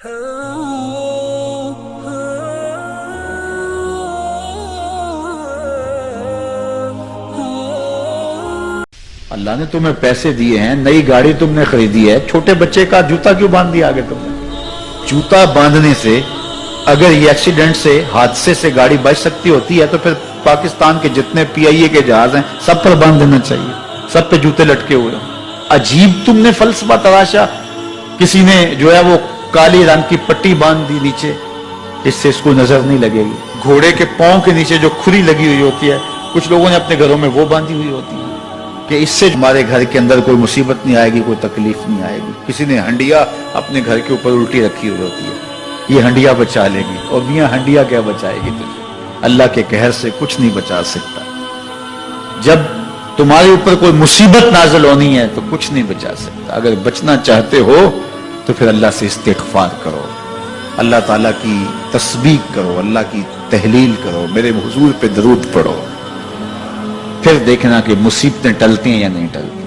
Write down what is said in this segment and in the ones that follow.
اللہ نے تمہیں پیسے دیے ہیں، نئی گاڑی تم نے خریدی ہے، چھوٹے بچے کا جوتا کیوں باندھ دیا آگے تم نے؟ جوتا باندھنے سے اگر یہ ایکسیڈنٹ سے، حادثے سے گاڑی بچ سکتی ہوتی ہے تو پھر پاکستان کے جتنے پی آئی اے کے جہاز ہیں سب پر باندھ دینا چاہیے، سب پہ جوتے لٹکے ہوئے ہوں۔ عجیب تم نے فلسفہ تراشا، کسی نے جو ہے وہ کالی رنگ کی پٹی باندھ دی نیچے، جس سے اس کو نظر نہیں لگے گی۔ گھوڑے کے پاؤں کے نیچے جو کھری لگی ہوئی ہوتی ہے، کچھ لوگوں نے اپنے گھروں میں وہ باندھی ہوئی ہوتی ہے کہ اس سے ہمارے گھر کے اندر کوئی مصیبت نہیں آئے گی، کوئی تکلیف نہیں آئے گی۔ کسی نے ہنڈیا اپنے گھر کے اوپر الٹی رکھی ہوئی ہوتی ہے، یہ ہنڈیا بچا لے گی، اور میاں ہنڈیا کیا بچائے گی تجھے؟ اللہ کے قہر سے کچھ نہیں بچا سکتا۔ جب تمہارے اوپر کوئی مصیبت نازل ہونی ہے تو کچھ نہیں بچا سکتا۔ اگر بچنا چاہتے ہو تو پھر اللہ سے استغفار کرو، اللہ تعالیٰ کی تسبیح کرو، اللہ کی تحلیل کرو، میرے حضور پہ درود پڑھو، پھر دیکھنا کہ مصیبتیں ٹلتی ہیں یا نہیں ٹلتی۔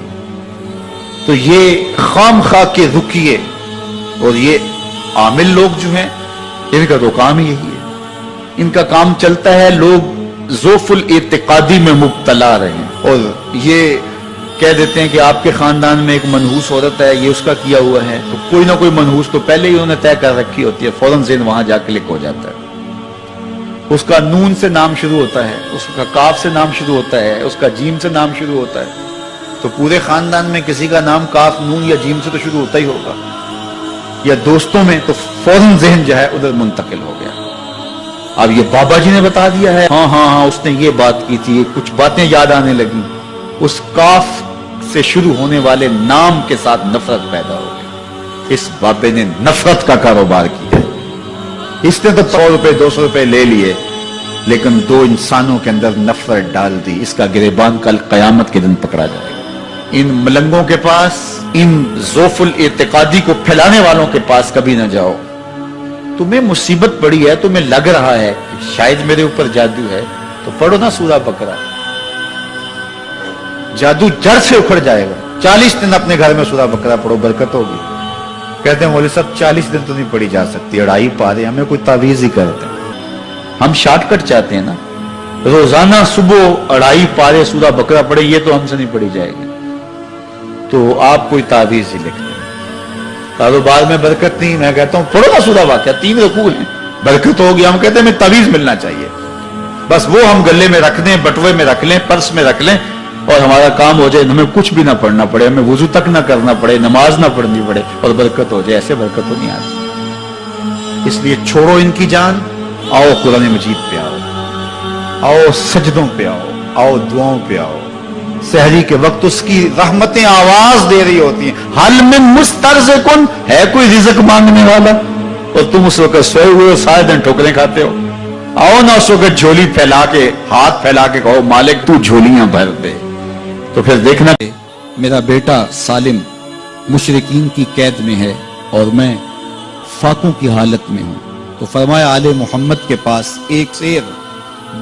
تو یہ خام خواہ کے رکیے، اور یہ عامل لوگ جو ہیں ان کا تو کام ہی یہی ہے، ان کا کام چلتا ہے لوگ ذوف الاعتقادی میں مبتلا رہے ہیں، اور یہ کہہ دیتے ہیں کہ آپ کے خاندان میں ایک منحوس عورت ہے، یہ اس کا کیا ہوا ہے، تو کوئی نہ کوئی منحوس تو پہلے ہی انہوں نے طے کر رکھی ہوتی ہے، فوراً ذہن وہاں جا کلک ہو جاتا ہے۔ اس کا نون سے نام شروع ہوتا ہے، اس کا کاف سے نام شروع ہوتا ہے، اس کا جیم سے نام شروع ہوتا ہے، تو پورے خاندان میں کسی کا نام کاف، نون یا جیم سے تو شروع ہوتا ہی ہوگا، یا دوستوں میں، تو فوراً ذہن جو ہے ادھر منتقل ہو گیا۔ اب یہ بابا جی نے بتا دیا ہے، ہاں ہاں ہاں اس نے یہ بات کی تھی، کچھ باتیں یاد آنے لگی، اس کاف سے شروع ہونے والے نام کے ساتھ نفرت پیدا ہو گئی۔ اس بابے نے نفرت کا کاروبار کیا، اس نے تو 100 روپے 200 روپے لے لیے، لیکن دو انسانوں کے اندر نفرت ڈال دی۔ اس کا گریبان کل قیامت کے دن پکڑا جائے گا۔ ان ملنگوں کے پاس، ان ذوف الاعتقادی کو پھیلانے والوں کے پاس کبھی نہ جاؤ۔ تمہیں مصیبت پڑی ہے، تمہیں لگ رہا ہے کہ شاید میرے اوپر جادو ہے، تو پڑھو نا سورہ بقرہ، جادو جڑ سے اکھڑ جائے گا۔ 40 دن اپنے گھر میں سورہ بقرہ پڑھو، برکت ہوگی۔ کہتے ہیں مولوی صاحب 40 دن تو نہیں پڑھی جا سکتی، 2.5 پارے، ہمیں کوئی تعویذ ہی کرتے ہیں، ہم شارٹ کٹ چاہتے ہیں نا، روزانہ صبح 2.5 پارے سورہ بقرہ پڑھے، یہ تو ہم سے نہیں پڑھی جائے گی، تو آپ کوئی تعویذ ہی لکھ دیں۔ کاروبار میں برکت نہیں، میں کہتا ہوں پڑھو نا سورہ واقعہ، 3 رکوع ہیں، برکت ہوگی۔ ہم کہتے ہیں ہمیں تعویذ ملنا چاہیے، بس وہ ہم گلے میں رکھ دیں، بٹوے میں رکھ لیں، پرس میں رکھ لیں، اور ہمارا کام ہو جائے، ہمیں کچھ بھی نہ پڑھنا پڑے، ہمیں وضو تک نہ کرنا پڑے، نماز نہ پڑھنی پڑے، اور برکت ہو جائے۔ ایسے برکت تو نہیں آتی۔ اس لیے چھوڑو ان کی جان، آؤ قرآن مجید پہ آؤ، آؤ سجدوں پہ آؤ، آؤ دعاؤں پہ آؤ۔ سحری کے وقت اس کی رحمتیں آواز دے رہی ہوتی ہیں، حل من مسترزقن، ہے کوئی رزق مانگنے والا، اور تم اس وقت سوئے ہوئے ہو، سارے دن ٹھوکریں کھاتے ہو۔ آؤ نا اس وقت جھولی پھیلا کے، ہاتھ پھیلا کے کہو مالک تو جھولیاں بھر دے، تو پھر دیکھنا میرا بیٹا سالم مشرکین کی قید میں ہے اور میں فاقوں کی حالت میں ہوں، تو فرمایا آل محمد کے پاس ایک سیر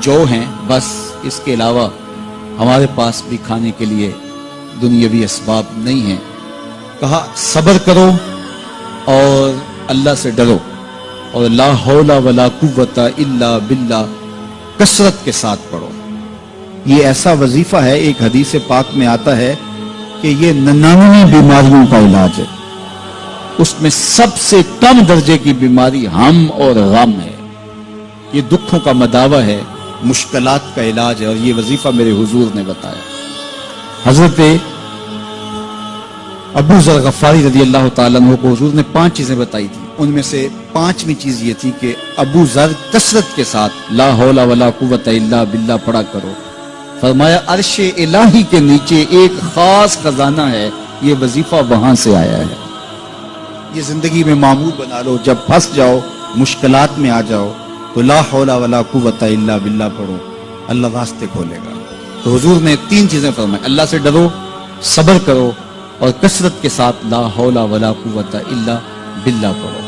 جو ہیں، بس اس کے علاوہ ہمارے پاس بھی کھانے کے لیے دنیاوی اسباب نہیں ہیں۔ کہا صبر کرو اور اللہ سے ڈرو، اور لا حول ولا قوت الا باللہ کثرت کے ساتھ پڑھو۔ یہ ایسا وظیفہ ہے، ایک حدیث پاک میں آتا ہے کہ یہ 99 بیماریوں کا علاج ہے، اس میں سب سے کم درجے کی بیماری ہم اور غم ہے، یہ دکھوں کا مداوع ہے، مشکلات کا علاج ہے، اور یہ وظیفہ میرے حضور نے بتایا۔ حضرت ابو ذر غفاری رضی اللہ تعالیٰ عنہ کو حضور نے 5 چیزیں بتائی تھی، ان میں سے 5ویں چیز یہ تھی کہ ابو ذر کثرت کے ساتھ لا حول ولا قوت الا باللہ پڑھا کرو۔ فرمایا عرش الہی کے نیچے ایک خاص خزانہ ہے، یہ وظیفہ وہاں سے آیا ہے، یہ زندگی میں معمول بنا لو، جب پھنس جاؤ، مشکلات میں آ جاؤ تو لا حول ولا قوت الا باللہ پڑھو، اللہ راستے کھولے گا۔ تو حضور نے 3 چیزیں فرمائی، اللہ سے ڈرو، صبر کرو، اور کثرت کے ساتھ لا حول ولا قوت الا باللہ پڑھو۔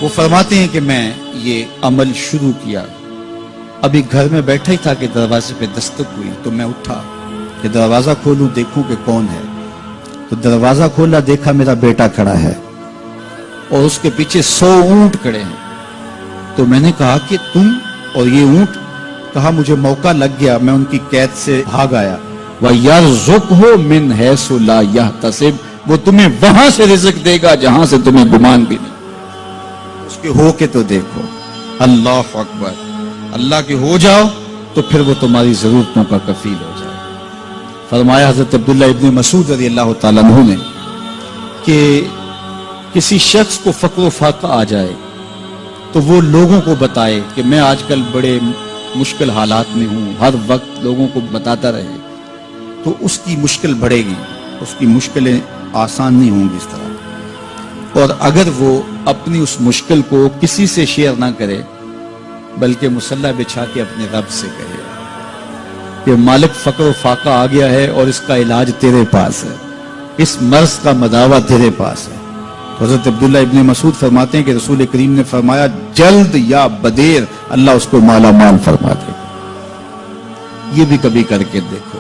وہ فرماتے ہیں کہ میں یہ عمل شروع کیا، ابھی گھر میں بیٹھا ہی تھا کہ دروازے پہ دستک ہوئی، تو میں اٹھا کہ دروازہ کھولوں دیکھوں کہ کون ہے، تو دروازہ کھولا، دیکھا میرا بیٹا کھڑا ہے، اور اس کے پیچھے 100 اونٹ کھڑے ہیں. تو میں نے کہا کہ تم اور یہ اونٹ؟ کہا مجھے موقع لگ گیا، میں ان کی قید سے بھاگ آیا. وَيَرْزُقْهُ مِنْ حَيْثُ لَا يَحْتَسِبُ، وہ تمہیں وہاں سے رزق دے گا جہاں سے تمہیں گمان بھی نہیں. اس کے ہو کے تو دیکھو. اللہ اکبر. اللہ کے ہو جاؤ تو پھر وہ تمہاری ضرورتوں کا کفیل ہو جائے. فرمایا حضرت عبداللہ ابن مسعود رضی اللہ تعالیٰ عنہ نے کہ کسی شخص کو فقر و فاقہ آ جائے تو وہ لوگوں کو بتائے کہ میں آج کل بڑے مشکل حالات میں ہوں، ہر وقت لوگوں کو بتاتا رہے تو اس کی مشکل بڑھے گی، اس کی مشکلیں آسان نہیں ہوں گی اس طرح. اور اگر وہ اپنی اس مشکل کو کسی سے شیئر نہ کرے بلکہ مصلی بچھا کے اپنے رب سے کہے کہ مالک فقر و فاقہ آ گیا ہے اور اس کا علاج تیرے پاس ہے، اس مرض کا مداوع تیرے پاس ہے. حضرت عبداللہ ابن مسعود فرماتے ہیں کہ رسول کریم نے فرمایا جلد یا بدیر اللہ اس کو مالا مال فرما دے. یہ بھی کبھی کر کے دیکھو،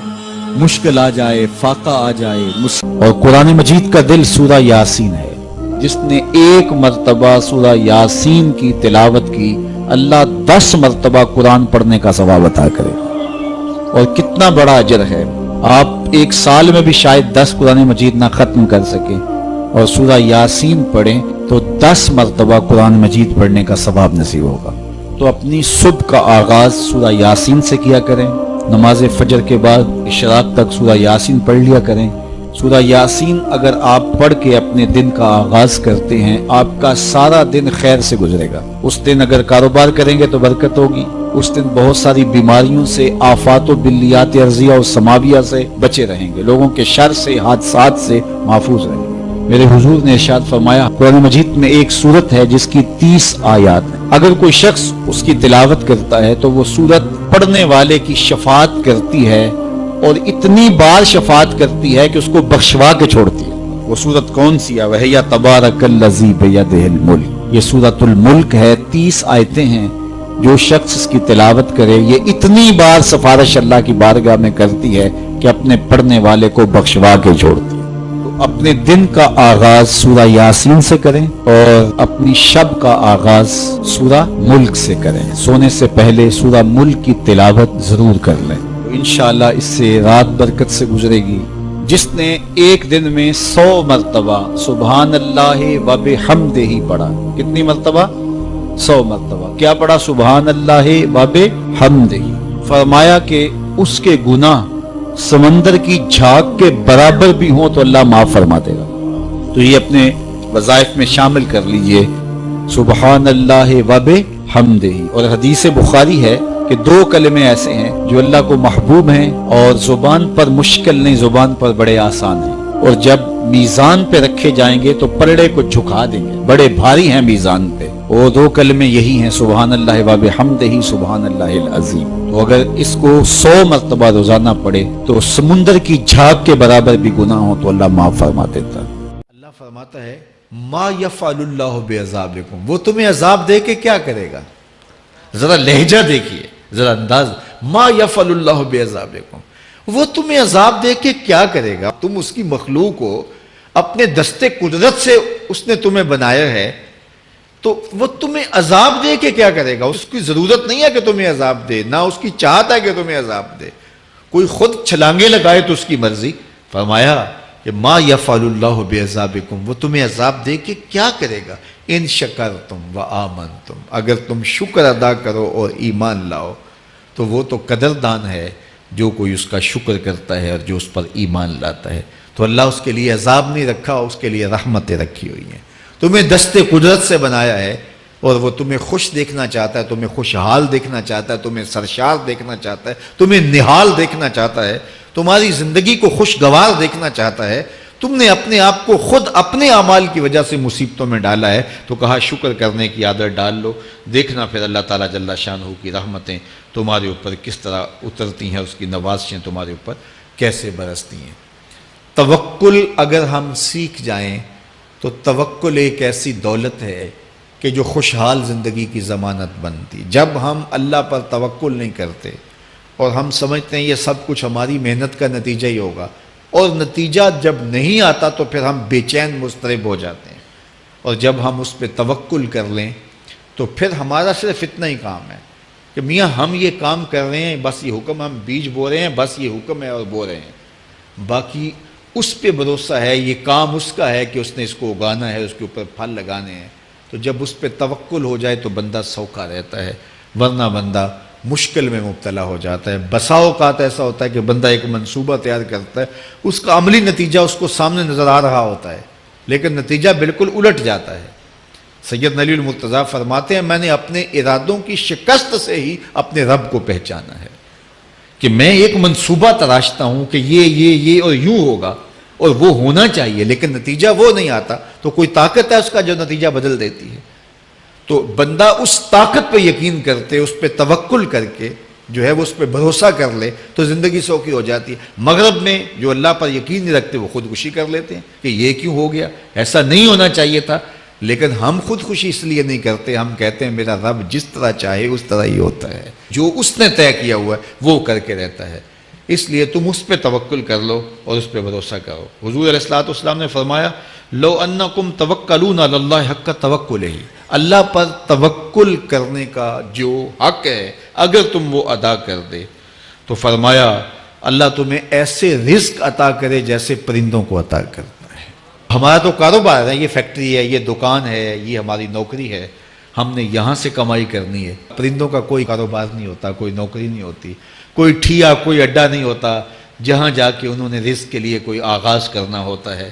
مشکل آ جائے، فاقہ آ جائے. اور قرآن مجید کا دل سورہ یاسین ہے. جس نے ایک مرتبہ سورہ یاسین کی تلاوت کی اللہ 10 مرتبہ قرآن پڑھنے کا ثواب عطا کرے. اور کتنا بڑا اجر ہے. آپ ایک سال میں بھی شاید 10 قرآن مجید نہ ختم کر سکیں اور سورہ یاسین پڑھیں تو 10 مرتبہ قرآن مجید پڑھنے کا ثواب نصیب ہوگا. تو اپنی صبح کا آغاز سورہ یاسین سے کیا کریں. نماز فجر کے بعد اشراق تک سورہ یاسین پڑھ لیا کریں. سورہ یاسین اگر آپ پڑھ کے اپنے دن کا آغاز کرتے ہیں آپ کا سارا دن خیر سے گزرے گا. اس دن اگر کاروبار کریں گے تو برکت ہوگی. اس دن بہت ساری بیماریوں سے، آفات و بلیات ارضیہ اور سماویہ سے بچے رہیں گے، لوگوں کے شر سے، حادثات سے محفوظ رہیں گے. میرے حضور نے ارشاد فرمایا قرآن مجید میں ایک سورت ہے جس کی 30 آیات ہیں. اگر کوئی شخص اس کی تلاوت کرتا ہے تو وہ سورت پڑھنے والے کی شفاعت کرتی ہے اور اتنی بار شفاعت کرتی ہے کہ اس کو بخشوا کے چھوڑتی ہے. وہ سورت کون سی ہے؟ وَهِيَ تَبَارَكَ الَّذِي بِيَدِهِ الْمُلْكُ. یہ سورۃ الملک ہے. 30 آیتیں ہیں. جو شخص اس کی تلاوت کرے یہ اتنی بار سفارش اللہ کی بارگاہ میں کرتی ہے کہ اپنے پڑھنے والے کو بخشوا کے چھوڑتی ہے. تو اپنے دن کا آغاز سورہ یاسین سے کریں اور اپنی شب کا آغاز سورہ ملک سے کریں. سونے سے پہلے سورہ ملک کی تلاوت ضرور کر لیں. انشاءاللہ اس سے رات برکت سے گزرے گی. جس نے ایک دن میں 100 مرتبہ سبحان اللہ و بحمدہ پڑھا. کتنی مرتبہ؟ 100 مرتبہ. کیا پڑھا؟ سبحان اللہ و بحمدہ. فرمایا کہ اس کے گناہ سمندر کی جھاگ کے برابر بھی ہوں تو اللہ معاف فرما دے گا. تو یہ اپنے وظائف میں شامل کر لیجئے سبحان اللہ و بحمدہ. اور حدیث بخاری ہے کہ 2 کلمے ایسے ہیں جو اللہ کو محبوب ہیں اور زبان پر مشکل نہیں، زبان پر بڑے آسان ہیں. اور جب میزان پہ رکھے جائیں گے تو پلڑے کو جھکا دیں گے، بڑے بھاری ہیں میزان پہ. وہ 2 کلمے یہی ہیں سبحان اللہ و بحمدہ سبحان اللہ العظیم. تو اگر اس کو 100 مرتبہ روزانہ پڑھے تو سمندر کی جھاگ کے برابر بھی گناہ ہو تو اللہ معاف فرما دیتا. اللہ فرماتا ہے ما یفعل اللہ بعذابکم. وہ تمہیں عذاب دے کے کیا کرے گا؟ ذرا لہجہ دیکھیے، ذرا انداز. ما یفعل اللہ بعذابکم. وہ تمہیں عذاب دے کے کیا کرے گا؟ تم اس کی مخلوق ہو، اپنے دستے قدرت سے اس نے تمہیں بنایا ہے، تو وہ تمہیں عذاب دے کے کیا کرے گا؟ اس کی ضرورت نہیں ہے کہ تمہیں عذاب دے، نہ اس کی چاہت ہے کہ تمہیں عذاب دے. کوئی خود چھلانگے لگائے تو اس کی مرضی. فرمایا کہ ما یفعل اللہ بعذابکم. وہ تمہیں عذاب دے کے کیا کرے گا؟ ان شکرتم و آمنتم. اگر تم شکر ادا کرو اور ایمان لاؤ تو وہ تو قدردان ہے جو کوئی اس کا شکر کرتا ہے اور جو اس پر ایمان لاتا ہے. تو اللہ اس کے لیے عذاب نہیں رکھا، اس کے لیے رحمتیں رکھی ہوئی ہیں. تمہیں دستے قدرت سے بنایا ہے اور وہ تمہیں خوش دیکھنا چاہتا ہے، تمہیں خوشحال دیکھنا چاہتا ہے، تمہیں سرشار دیکھنا چاہتا ہے، تمہیں نہال دیکھنا چاہتا ہے، تمہاری زندگی کو خوشگوار دیکھنا چاہتا ہے. تم نے اپنے آپ کو خود اپنے اعمال کی وجہ سے مصیبتوں میں ڈالا ہے تو کہا شکر کرنے کی عادت ڈال لو. دیکھنا پھر اللہ تعالیٰ جل شانہ کی رحمتیں تمہارے اوپر کس طرح اترتی ہیں، اس کی نوازشیں تمہارے اوپر کیسے برستی ہیں. توکل اگر ہم سیکھ جائیں تو توکل ایک ایسی دولت ہے کہ جو خوشحال زندگی کی ضمانت بنتی. جب ہم اللہ پر توکل نہیں کرتے اور ہم سمجھتے ہیں یہ سب کچھ ہماری محنت کا نتیجہ ہی ہوگا، اور نتیجہ جب نہیں آتا تو پھر ہم بے چین مضطرب ہو جاتے ہیں. اور جب ہم اس پہ توکل کر لیں تو پھر ہمارا صرف اتنا ہی کام ہے کہ میاں ہم یہ کام کر رہے ہیں، بس یہ حکم، ہم بیج بو رہے ہیں، بس یہ حکم ہے اور بو رہے ہیں، باقی اس پہ بھروسہ ہے، یہ کام اس کا ہے کہ اس نے اس کو اگانا ہے، اس کے اوپر پھل لگانے ہیں۔ تو جب اس پہ توکل ہو جائے تو بندہ سوکھا رہتا ہے، ورنہ بندہ مشکل میں مبتلا ہو جاتا ہے۔ بسا اوقات ایسا ہوتا ہے کہ بندہ ایک منصوبہ تیار کرتا ہے، اس کا عملی نتیجہ اس کو سامنے نظر آ رہا ہوتا ہے، لیکن نتیجہ بالکل الٹ جاتا ہے۔ سید علی المرتضیٰ فرماتے ہیں میں نے اپنے ارادوں کی شکست سے ہی اپنے رب کو پہچانا ہے، کہ میں ایک منصوبہ تراشتا ہوں کہ یہ اور یوں ہوگا اور وہ ہونا چاہیے، لیکن نتیجہ وہ نہیں آتا، تو کوئی طاقت ہے اس کا جو نتیجہ بدل دیتی ہے۔ تو بندہ اس طاقت پہ یقین کرتے، اس پہ توکل کر کے جو ہے وہ اس پہ بھروسہ کر لے تو زندگی سوکھی ہو جاتی ہے۔ مغرب میں جو اللہ پر یقین نہیں رکھتے وہ خودکشی کر لیتے ہیں کہ یہ کیوں ہو گیا، ایسا نہیں ہونا چاہیے تھا، لیکن ہم خودکشی اس لیے نہیں کرتے، ہم کہتے ہیں میرا رب جس طرح چاہے اس طرح ہی ہوتا ہے، جو اس نے طے کیا ہوا ہے وہ کر کے رہتا ہے، اس لیے تم اس پہ توکل کر لو اور اس پہ بھروسہ کرو۔ حضور علیہ الصلوۃ والسلام نے فرمایا لو انکم توکلون علی اللہ حق توکلہ، اللہ پر توکل کرنے کا جو حق ہے اگر تم وہ ادا کر دے تو فرمایا اللہ تمہیں ایسے رزق عطا کرے جیسے پرندوں کو عطا کرتا ہے۔ ہمارا تو کاروبار ہے، یہ فیکٹری ہے، یہ دکان ہے، یہ ہماری نوکری ہے، ہم نے یہاں سے کمائی کرنی ہے۔ پرندوں کا کوئی کاروبار نہیں ہوتا، کوئی نوکری نہیں ہوتی، کوئی ٹھیا، کوئی اڈا نہیں ہوتا جہاں جا کے انہوں نے رزق کے لیے کوئی آغاز کرنا ہوتا ہے،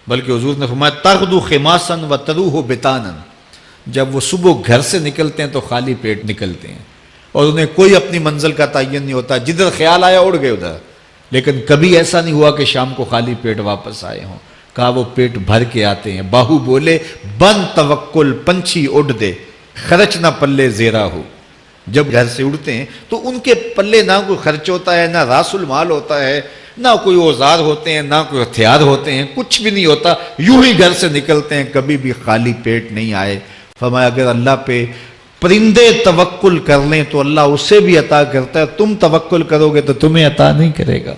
بلکہ حضور نے فرمایا تغدو خماسا وتروح بطانا، جب وہ صبح گھر سے نکلتے ہیں تو خالی پیٹ نکلتے ہیں اور انہیں کوئی اپنی منزل کا تعین نہیں ہوتا، جدھر خیال آیا اڑ گئے ادھر، لیکن کبھی ایسا نہیں ہوا کہ شام کو خالی پیٹ واپس آئے ہوں، کہا وہ پیٹ بھر کے آتے ہیں۔ باہو بولے بن توکل پنچھی اڑ دے، خرچ نہ پلے زیرا ہو، جب گھر سے اڑتے ہیں تو ان کے پلے نہ کوئی خرچ ہوتا ہے، نہ راس المال ہوتا ہے، نہ کوئی اوزار ہوتے ہیں، نہ کوئی ہتھیار ہوتے ہیں، کچھ بھی نہیں ہوتا، یوں ہی گھر سے نکلتے ہیں، کبھی بھی خالی پیٹ نہیں آئے۔ فرمایا اگر اللہ پہ پرندے توکل کر لیں تو اللہ اسے بھی عطا کرتا ہے، تم توکل کرو گے تو تمہیں عطا نہیں کرے گا۔